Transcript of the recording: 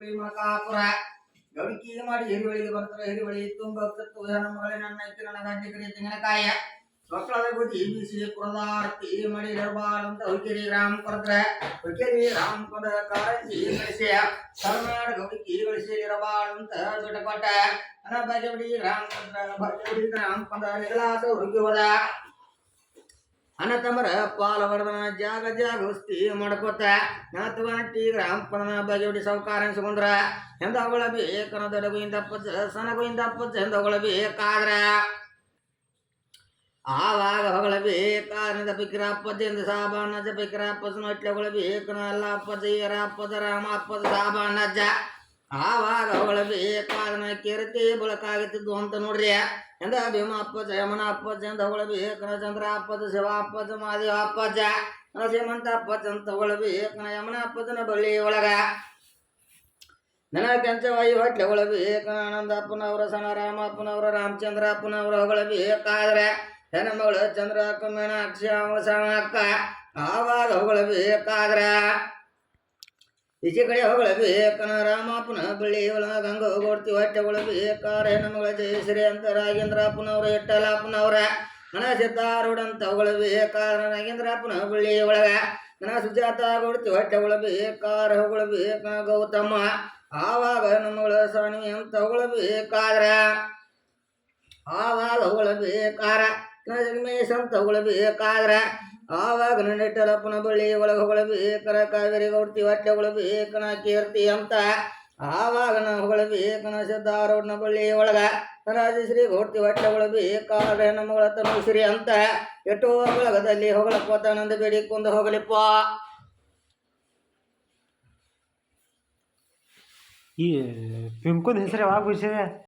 ಮಕಾಪುರ ಗೌಡಿಕಿ ಮಾಡಿ ಹಿರಿವಳಿಗೆ ಬರ್ತಾರೆ. ಹಿರಿವಳಿ ತುಂಬ ಕತ್ತು ನನ್ನ ಮಗಳೇ ನನ್ನ ಇತ್ತು ನನ್ನ ಗಂಟೆ ಕಡೆ ತೆಂಗಿನಕಾಯ ಮಕ್ಕಳದ ಬುದ್ಧಿ ಬಿಸಿ ಪುರದಾರ್ತಿ ಮಡಿ ಅಂತ ಹುಡುಕಿರಿ ರಾಮ್ ಕೊಡ್ತಾರೆ. ಹುಡುಕಿರಿ ರಾಮ್ ಕೊಡ ಕಾರಂಜಿ ಗಳಿಸಿ ಕರ್ನಾಟಕ ಗೌಡಿಕಿ ಗಳಿಸಿ ಇರಬಾಳ ಅಂತ ದೊಡ್ಡ ಕೊಟ್ಟ ಅನ ಬಜಬಡಿ ರಾಮ್ ಕೊಡ್ರ ಬಜಬಡಿ ರಾಮ್ ಕೊಂಡ ನಿಗಳಾದ ಹುಡುಗಿ ಹೋದ ಅನತಮರ ಪಾಲವರ್ಧನ ಜಾಗ ಜಾಗ ವಸ್ತಿ ಮಾಡ್ಕೋತ ನಾತುಗನಟ್ಟಿ ಗ್ರಾಮಪನ ಬಜೋಡಿ ಸೌಕಾರ ಅನ್ಸ್ಕೊಂಡ್ರ ಹೆಂದಗಳ ಬೇಕನ ದೊಡಗೋಯಿಂದ ಪಜ್ಜ ಸನಗೋಯಿಂದ ಪಜ್ಜ ಹೆಂದಗಳ ಬೇಕಾದ್ರ ಆವಾಗ ಹೊಗಳಬೇಕಾದ ಬಿಕ್ರಾಪಜ್ಜೆಂದು ಸಾಬಾನ ಜ ಬಿಕ್ರಾಪಜ್ಜನ ಇಟ್ಲಗಳ ಬೇಕನ ಅಲ್ಲ ಅಪ್ಪಜ ಈರಪ್ಪಜ ರಾಮ ಅಪ್ಪಜ ಸಾಬಾನಜ್ಜ ಆವಾಗ ಹೊಗಳಬೇಕಾದನ ಕೆರತಿ ಬಳಕಾಗುತ್ತಿದ್ದು ಅಂತ ನೋಡ್ರಿ ಎಂದ ಭೀಮ ಅಪ್ಪಜ ಯಮನ ಅಪ್ಪಜ ಅಂತ ಹೊಗಳಬೇಕನ ಚಂದ್ರ ಅಪ್ಪಜ ಶಿವ ಅಪ್ಪಜ ಮಾದೇವ ಅಪ್ಪಜ ನರಸಿಂಹಂತ ಅಪ್ಪಜ ಅಂತ ಹೊಗಳಬೇಕನ ಯಮನ ಅಪ್ಪಜನ ಬಳ್ಳಿ ಒಳಗ ನನ್ನ ಕೆಂಚವಾಯಿ ಹೊಟ್ಲೆ ಹೊಳಬೇಕನ ಆನಂದಪ್ಪನವರ ಸಣ ರಾಮಪ್ಪನವರ ರಾಮಚಂದ್ರ ಅಪ್ಪನವರ ಹೊಗಳಬೇಕಾದ್ರೆ ಹೆಣ್ಣ ಮಗಳು ಚಂದ್ರ ಅಕ್ಕ ಮೀನಾಕ್ಷಿ ಅಕ್ಕ ಆವಾಗ ಹೊಗಳಬೇಕಾದ್ರ ಈಚೆ ಕಡೆ ಹೊಗಳಬೇಕನ ರಾಮಪ್ಪನ ಬಳ್ಳಿ ಒಳಗ ಗಂಗ ಹೋಗ್ತಿ ಹೊಟ್ಟೆ ಹೊಳಬೇಕಾರ ಹೆಣ್ಣ ಮಗಳ ಜಯಶ್ರೀ ಅಂತ ರಾಗೇಂದ್ರಪ್ಪನವ್ರ ಇಟ್ಟಲಪ್ಪನವ್ರ ನನ್ನ ಸಿದ್ದಾರೂಢಂತ ಹೊಗಳಬೇಕಾದ್ರ ನಾಗೇಂದ್ರಪ್ಪನ ಬಳ್ಳಿ ಒಳಗ ನನ್ನ ಸುಜಾತ ಕೊಡ್ತಿ ಹೊಟ್ಟೆ ಹೊಳಬೇಕಾರ ಹೊಗಳಬೇಕನ ಗೌತಮ್ಮ ಆವಾಗ ನಮ್ಮಗಳ ಸ್ವಾಮಿ ಅಂತ ಹೊಗಳಬೇಕಾದ್ರ ಆವಾಗ ಹೊಗಳಬೇಕಾರ ಜಗಮೇಶ್ ಅಂತ ಹೊಗಳಬೇಕಾದ್ರ ಆವಾಗ ನೆಟ್ಟಲಪ್ಪನ ಬಳ್ಳಿ ಒಳಗೆ ಹೊಗಳಬೇಕರ ಕಾವೇರಿ ಗೌಡ್ತಿ ಹೊಟ್ಟೆ ಹೊಳಬೇಕನ ಕೀರ್ತಿ ಅಂತ ಆವಾಗ ನಾ ಹೊಗಳಬೇಕನ ಸಿದ್ದಾರೂಢನ ಬಳ್ಳಿ ಒಳಗ ರಾಜಶ್ರೀ ಗೌಡ್ತಿ ಹೊಟ್ಟೆ ಹೊಳಬೇಕಾದ್ರೆ ನಮ್ಮಗಳ ತನುಶ್ರೀ ಅಂತ ಎಷ್ಟೋ ಒಳಗದಲ್ಲಿ ಹೊಗಳಪ್ಪ ತಾನಂದ ಬೇಡಿಕೊಂದು ಹೋಗಲಿಪ್ಪ. ಈ ಪಿಂಕುದ ಹೆಸರು ಯಾವಾಗ ಬಿಡಿಸಿದೆ?